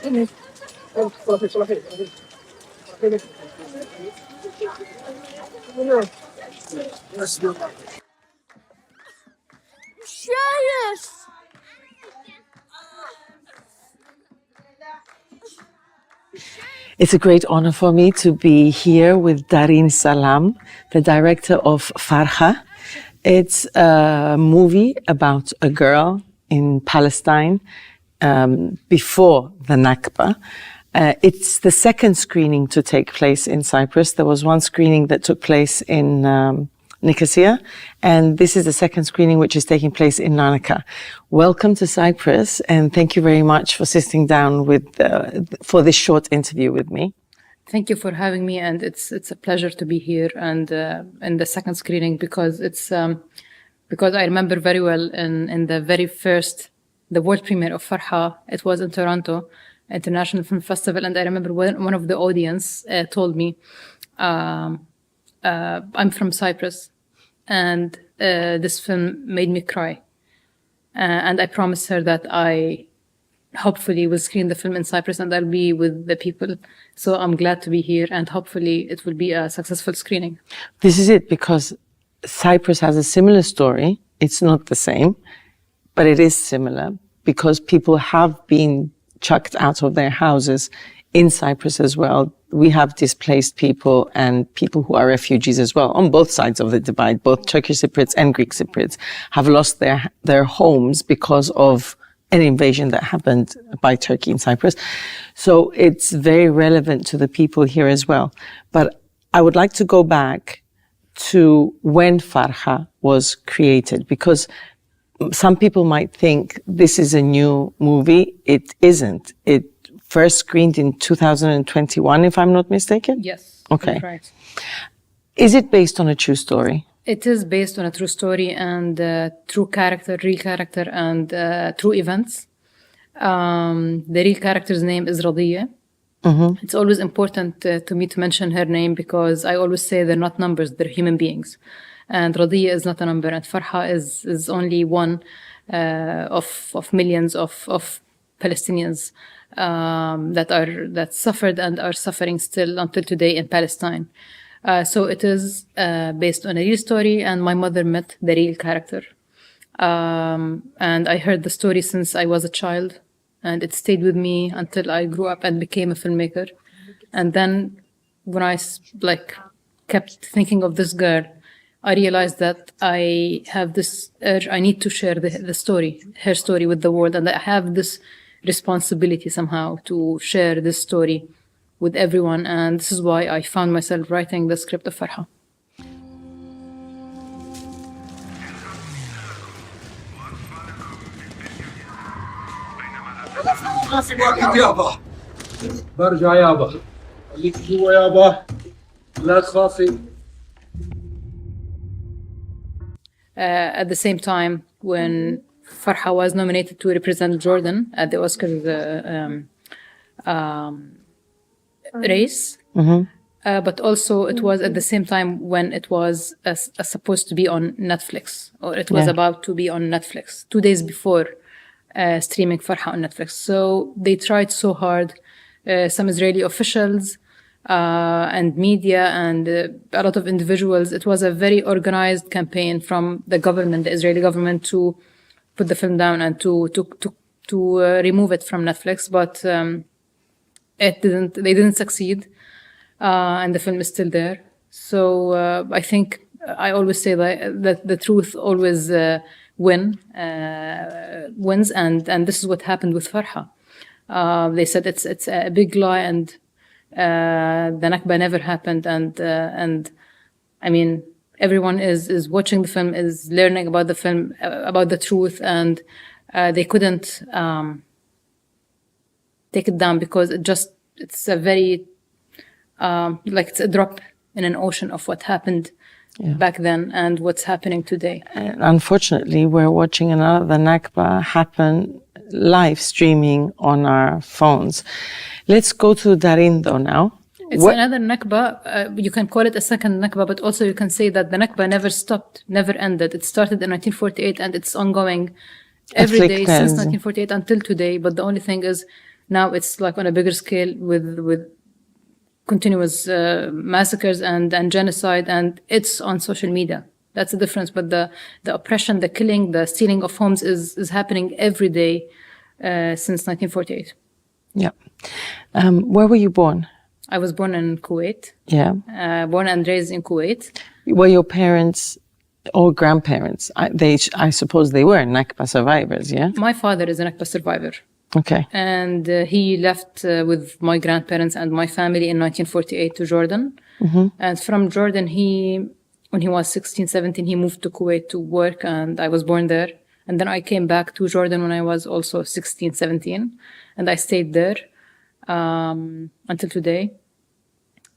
It's a great honor for me to be here with Darin Sallam, the director of Farha. It's a movie about a girl in Palestine before the Nakba. It's the second screening to take place in Cyprus. There was one screening that took place in Nicosia, and this is the second screening which is taking place in Larnaca. Welcome to Cyprus, and thank you very much for sitting down for this short interview with me. Thank you for having me, and it's a pleasure to be here and in the second screening because because I remember very well in the world premiere of Farha. It was in Toronto International Film Festival, and I remember one of the audience told me, "I'm from Cyprus, and this film made me cry." And I promised her that I hopefully will screen the film in Cyprus and I'll be with the people. So I'm glad to be here, and hopefully it will be a successful screening. This is it, because Cyprus has a similar story. It's not the same, but it is similar because people have been chucked out of their houses in Cyprus as well. We have displaced people and people who are refugees as well on both sides of the divide. Both Turkish Cypriots and Greek Cypriots have lost their homes because of an invasion that happened by Turkey in Cyprus. So it's very relevant to the people here as well. But I would like to go back to when Farha was created, because some people might think this is a new movie. It isn't. It first screened in 2021, if I'm not mistaken? Yes. Okay. That's right. Is it based on a true story? It is based on a true story and real character, and true events. The real character's name is Radiyya. Mm-hmm. It's always important to me to mention her name because I always say they're not numbers, they're human beings. And Radiyya is not a number, and Farha is only one of millions of Palestinians that suffered and are suffering still until today in Palestine. So it is based on a real story, and my mother met the real character. And I heard the story since I was a child, and it stayed with me until I grew up and became a filmmaker. And then when I kept thinking of this girl, I realized that I have this urge, I need to share her story with the world, and I have this responsibility somehow to share this story with everyone, and this is why I found myself writing the script of Farha. برجع يابا خليك جوا يابا لا تخافي. At the same time, when Farha was nominated to represent Jordan at the Oscars race, mm-hmm. But also it was at the same time when it was supposed to be on Netflix, or it was about to be on Netflix 2 days before streaming Farha on Netflix. So they tried so hard, some Israeli officials and media and a lot of individuals. It was a very organized campaign from the government, the Israeli government, to put the film down and to remove it from Netflix, but they didn't succeed, and the film is still there. So I think I always say that the truth always wins, and this is what happened with Farha. They said it's a big lie, and the Nakba never happened, and I mean, everyone is watching the film, is learning about the film, about the truth, and they couldn't take it down because it's a very it's a drop in an ocean of what happened back then and what's happening today. And unfortunately, we're watching another Nakba happen live streaming on our phones. Let's go to Darin though now. It's another Nakba. You can call it a second Nakba, but also you can say that the Nakba never stopped, never ended. It started in 1948 and it's ongoing every day since 1948 until today. But the only thing is Now it's like on a bigger scale with continuous massacres and genocide, and it's on social media. That's the difference. But the oppression, the killing, the stealing of homes is happening every day since 1948. Yeah. Where were you born? I was born in Kuwait. Yeah. Born and raised in Kuwait. Were your parents or grandparents? I suppose they were Nakba survivors, yeah? My father is an Nakba survivor. Okay. And he left with my grandparents and my family in 1948 to Jordan. Mm-hmm. And from Jordan, when he was 16, 17, he moved to Kuwait to work, and I was born there. And then I came back to Jordan when I was also 16, 17, and I stayed there until today.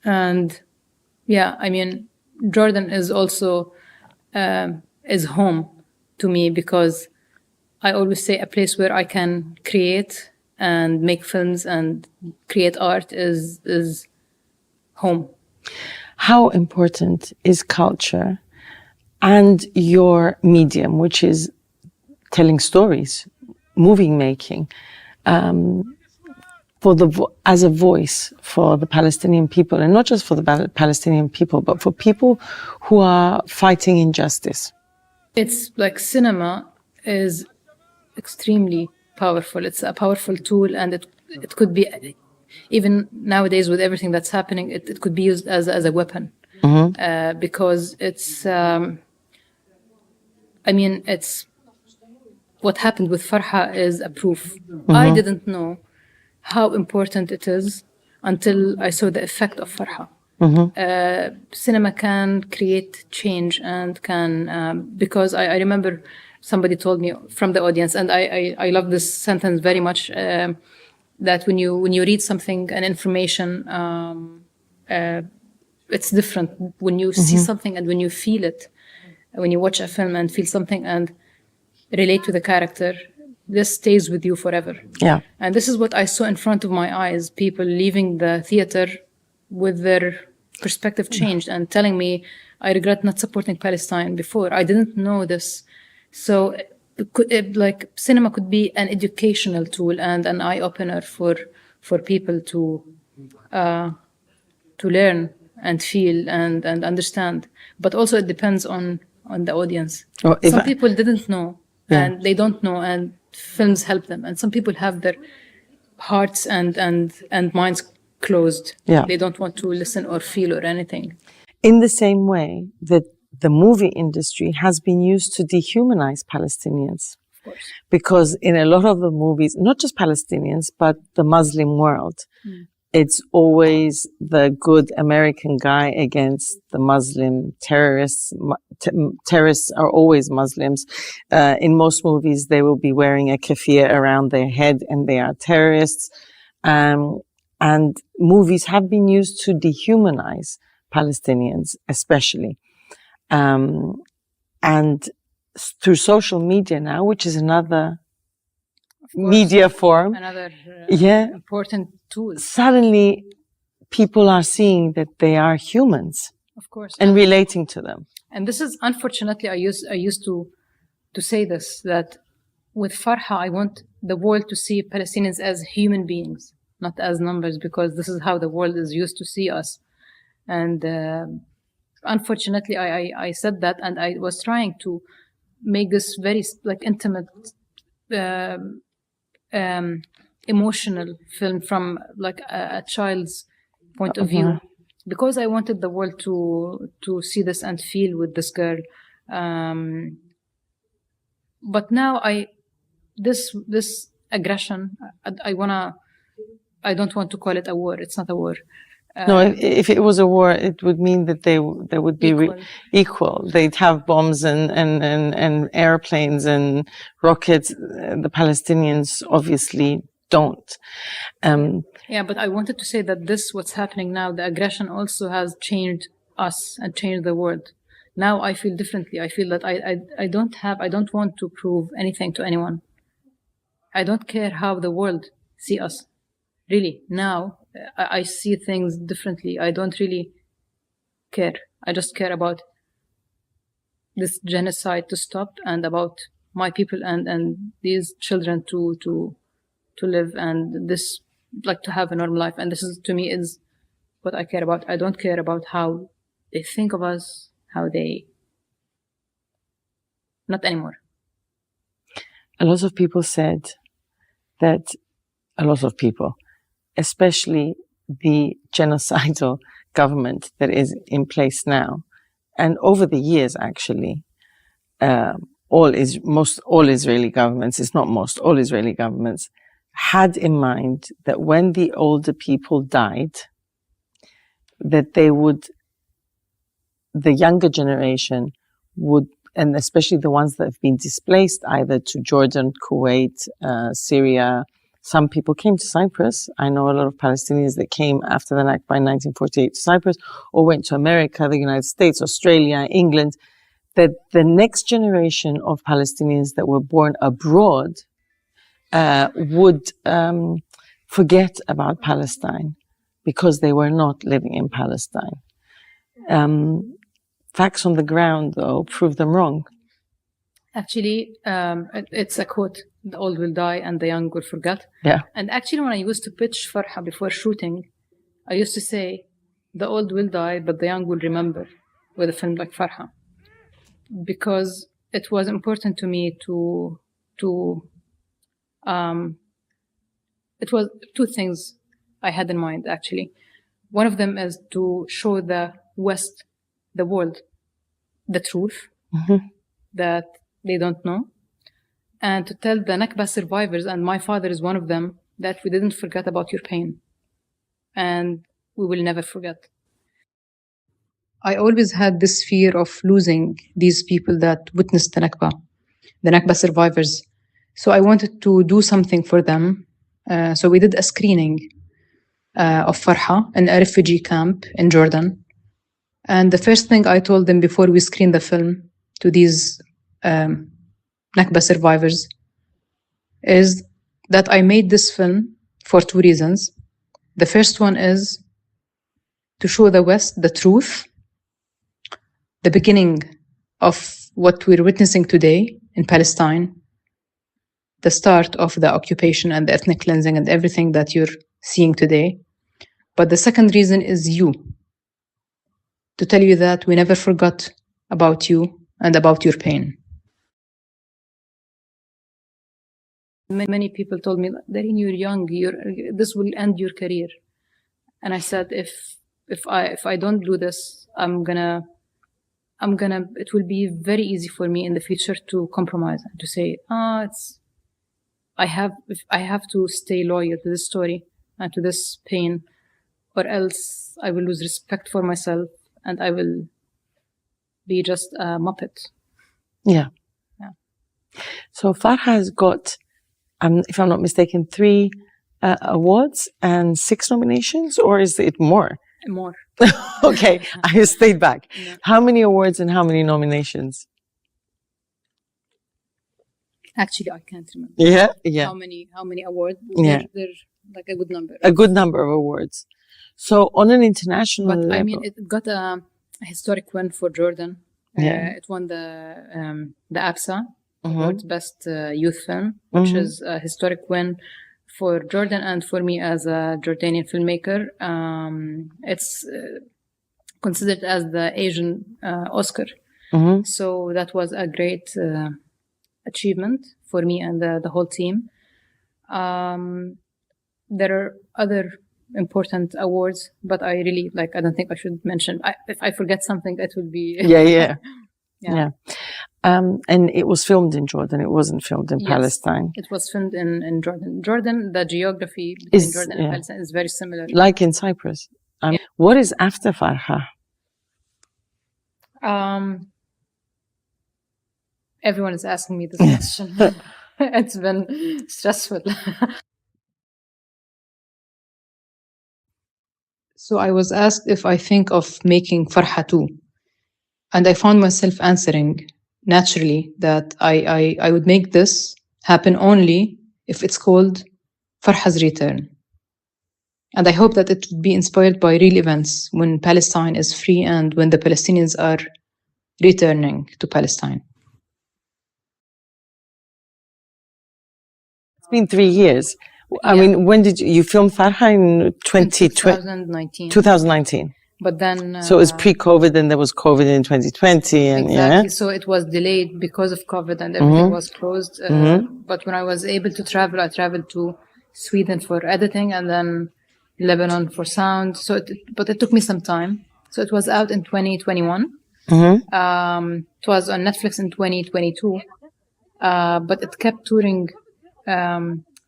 And yeah, I mean, Jordan is also is home to me, because I always say a place where I can create and make films and create art is home. How important is culture and your medium, which is telling stories, movie making, as a voice for the Palestinian people, and not just for the Palestinian people, but for people who are fighting injustice? It's like cinema is extremely powerful. It's a powerful tool, and it could be, even nowadays with everything that's happening, it could be used as a weapon. Mm-hmm. Because it's, I mean, it's what happened with Farha is a proof. Mm-hmm. I didn't know how important it is until I saw the effect of Farha. Mm-hmm. Cinema can create change and can, because I remember somebody told me from the audience, and I love this sentence very much, that when you read something, an information, it's different when you see something and when you feel it. When you watch a film and feel something and relate to the character, this stays with you forever. Yeah. And this is what I saw in front of my eyes, people leaving the theater with their perspective changed and telling me, I regret not supporting Palestine before. I didn't know this. So like cinema could be an educational tool and an eye-opener for people to learn and feel and understand. But also it depends on the audience. Some people didn't know, and they don't know, and films help them. And some people have their hearts and minds closed. Yeah. They don't want to listen or feel or anything. In the same way that the movie industry has been used to dehumanize Palestinians. Of course. Because in a lot of the movies, not just Palestinians, but the Muslim world, it's always the good American guy against the Muslim terrorists. Terrorists are always Muslims. In most movies, they will be wearing a keffiyeh around their head and they are terrorists. And movies have been used to dehumanize Palestinians, especially. And through social media now, which is another media form, another important tool. Suddenly, people are seeing that they are humans, of course, and relating to them. And this is, unfortunately, I used to say this, that with Farha, I want the world to see Palestinians as human beings, not as numbers, because this is how the world is used to see us. And unfortunately, I said that, and I was trying to make this very intimate, emotional film from a child's point of view, because I wanted the world to see this and feel with this girl. But now this aggression, I don't want to call it a war. It's not a war. No, if it was a war, it would mean that they would be equal. They'd have bombs and airplanes and rockets. The Palestinians obviously don't. Yeah, but I wanted to say that what's happening now, the aggression also has changed us and changed the world. Now I feel differently. I feel that I don't want to prove anything to anyone. I don't care how the world see us. Really, now I see things differently. I don't really care. I just care about this genocide to stop and about my people and these children to to live and this, like, to have a normal life. And this is, to me, is what I care about. I don't care about how they think of us, how they, not anymore. A lot of people said that, a lot of people, especially the genocidal government that is in place now, and over the years, actually, all Israeli governments, it's not most, all Israeli governments had in mind that when the older people died, that they would, the younger generation would, and especially the ones that have been displaced either to Jordan, Kuwait, Syria. Some people came to Cyprus. I know a lot of Palestinians that came after the Nakba in 1948 to Cyprus, or went to America, the United States, Australia, England, that the next generation of Palestinians that were born abroad would forget about Palestine because they were not living in Palestine. Facts on the ground, though, prove them wrong. Actually, it's a quote, the old will die and the young will forget. Yeah. And actually, when I used to pitch Farha before shooting, I used to say, the old will die, but the young will remember, with a film like Farha. Because it was important to me it was two things I had in mind, actually. One of them is to show the West, the world, the truth that they don't know, and to tell the Nakba survivors, and my father is one of them, that we didn't forget about your pain, and we will never forget. I always had this fear of losing these people that witnessed the Nakba survivors. So I wanted to do something for them. So we did a screening of Farha in a refugee camp in Jordan. And the first thing I told them before we screened the film to these Nakba survivors is that I made this film for two reasons. The first one is to show the West the truth, the beginning of what we're witnessing today in Palestine, the start of the occupation and the ethnic cleansing and everything that you're seeing today. But the second reason is you, to tell you that we never forgot about you and about your pain. Many people told me, Darin, you're young, this will end your career. And I said, if I don't do this, it will be very easy for me in the future to compromise and to say, I have to stay loyal to this story and to this pain, or else I will lose respect for myself and I will be just a muppet. Yeah. So Farha has got, if I'm not mistaken, 3 awards and 6 nominations, or is it more? More. Okay, I stayed back. Yeah. How many awards and how many nominations? Actually, I can't remember. Yeah. How many awards? Yeah. They're like a good number. A good number of awards. So on an international level. I mean, it got a historic win for Jordan. It won the APSA Award, Best Youth Film, which is a historic win for Jordan and for me as a Jordanian filmmaker. It's considered as the Asian Oscar. So that was a great achievement for me and the whole team. There are other important awards, but I really I don't think I should mention. If I forget something, it will be yeah. And it was filmed in Jordan. It wasn't filmed in Palestine. It was filmed in Jordan. Jordan, the geography between Jordan and Palestine is very similar. Like in Cyprus. What is after Farha? Everyone is asking me this question. It's been stressful. So I was asked if I think of making Farha 2. And I found myself answering naturally that I would make this happen only if it's called Farha's Return. And I hope that it would be inspired by real events when Palestine is free and when the Palestinians are returning to Palestine. It's been 3 years. I mean, when did you film Farha in 2019. 2019. But then... so it was pre-COVID, and there was COVID in 2020. And exactly. So it was delayed because of COVID and everything was closed. But when I was able to travel, I traveled to Sweden for editing and then Lebanon for sound. But it took me some time. So it was out in 2021. It was on Netflix in 2022. But it kept touring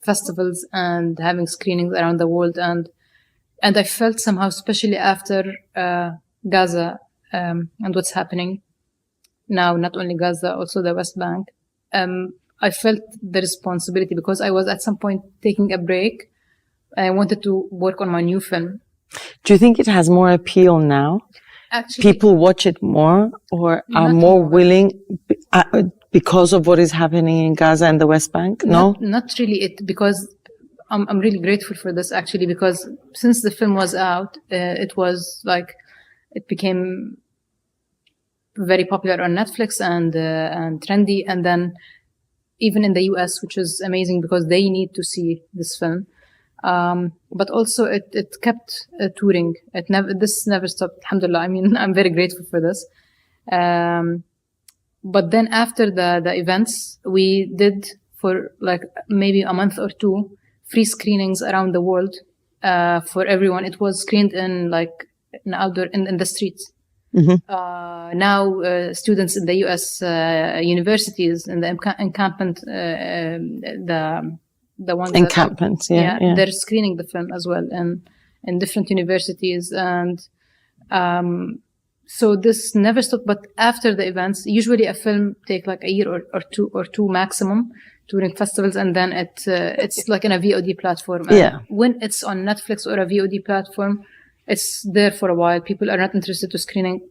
festivals and having screenings around the world. And I felt somehow, especially after Gaza and what's happening now, not only Gaza, also the West Bank, I felt the responsibility because I was at some point taking a break. I wanted to work on my new film. Do you think it has more appeal now? Actually, people watch it more or are more willing because of what is happening in Gaza and the West Bank? No? Not really. Because I'm really grateful for this, actually, because since the film was out, it was like, it became very popular on Netflix and trendy. And then even in the US, which is amazing because they need to see this film. But also it kept touring. This never stopped. Alhamdulillah. I mean, I'm very grateful for this. But then after the events, we did for like maybe a month or two, free screenings around the world, for everyone. It was screened in like an outdoor, in the streets. Now, students in the US universities in the encampment, the ones encampments, they're screening the film as well in different universities. And so this never stopped. But after the events, usually a film take like a year or two maximum during festivals, and then it's like in a VOD platform. And when it's on Netflix or a VOD platform, it's there for a while. People are not interested to screen it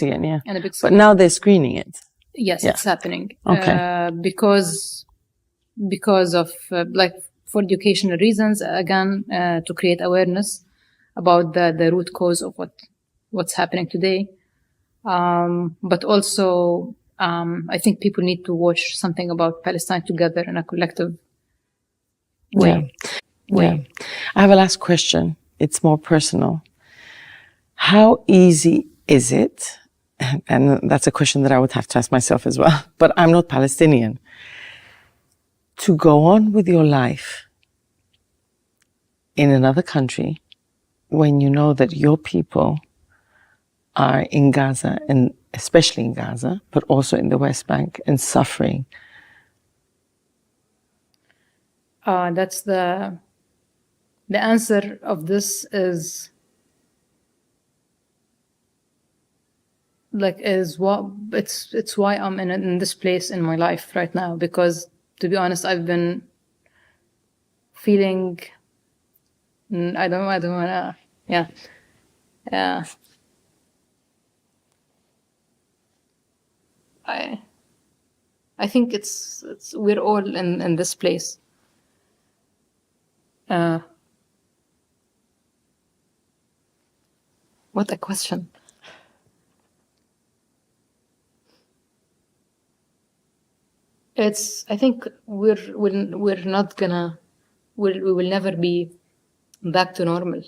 again, in a big screen. But now they're screening it. Yes, it's happening. Okay. Because of like for educational reasons, again, to create awareness about the root cause of what's happening today. But also, I think people need to watch something about Palestine together in a collective way. Yeah. I have a last question. It's more personal. How easy is it? And that's a question that I would have to ask myself as well, but I'm not Palestinian. To go on with your life in another country when you know that your people are in Gaza, and especially in Gaza, but also in the West Bank, and suffering? That's the answer of this is it's why I'm in this place in my life right now, because to be honest, I've been feeling, I don't wanna, I think it's we're all in this place. What a question. I think we will never be back to normal,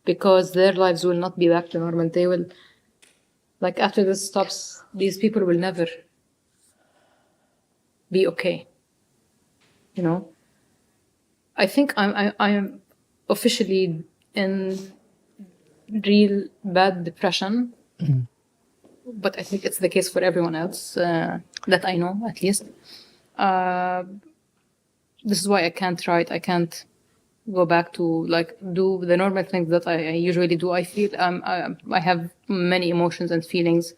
because their lives will not be back to normal. They will, like, after this stops, these people will never be okay. You know, I think I am officially in real bad depression. Mm-hmm. But I think it's the case for everyone else that I know, at least. This is why I can't write. I can't go back to like do the normal things that I usually do. I feel I have many emotions and feelings.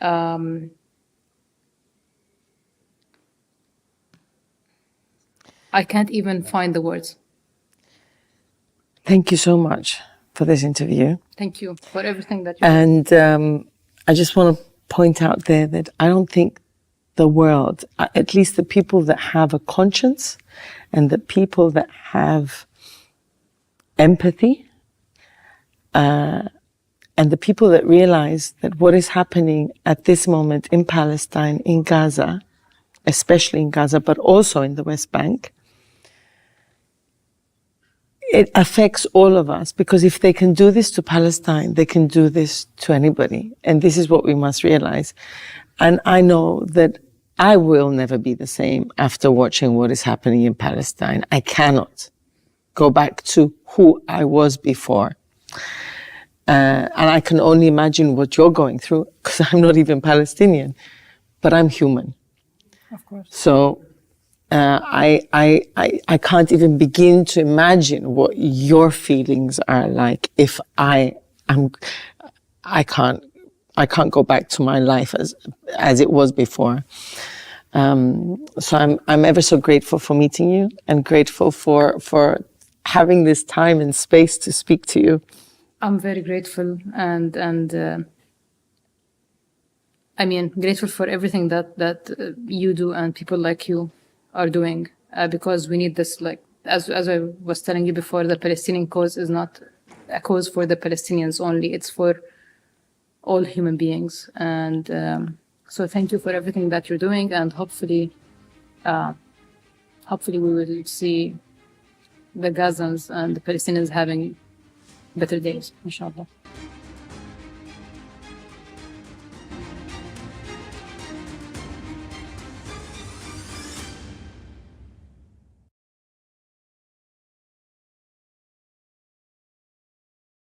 I can't even find the words. Thank you so much for this interview. Thank you for everything that you did. I just want to point out there that I don't think the world, at least the people that have a conscience and the people that have empathy, and the people that realize that what is happening at this moment in Palestine, in Gaza, especially in Gaza, but also in the West Bank, it affects all of us, because if they can do this to Palestine, they can do this to anybody. And this is what we must realize. And I know that I will never be the same after watching what is happening in Palestine. I cannot go back to who I was before. And I can only imagine what you're going through, because I'm not even Palestinian, but I'm human. Of course. So I can't even begin to imagine what your feelings are like if I can't go back to my life as it was before. So I'm ever so grateful for meeting you, and grateful for having this time and space to speak to you. I'm very grateful, and I mean, grateful for everything that you do and people like you are doing, because we need this. Like, as I was telling you before, the Palestinian cause is not a cause for the Palestinians only. It's for all human beings. And so thank you for everything that you're doing, and hopefully we will see the Gazans and the Palestinians having better days, inshallah.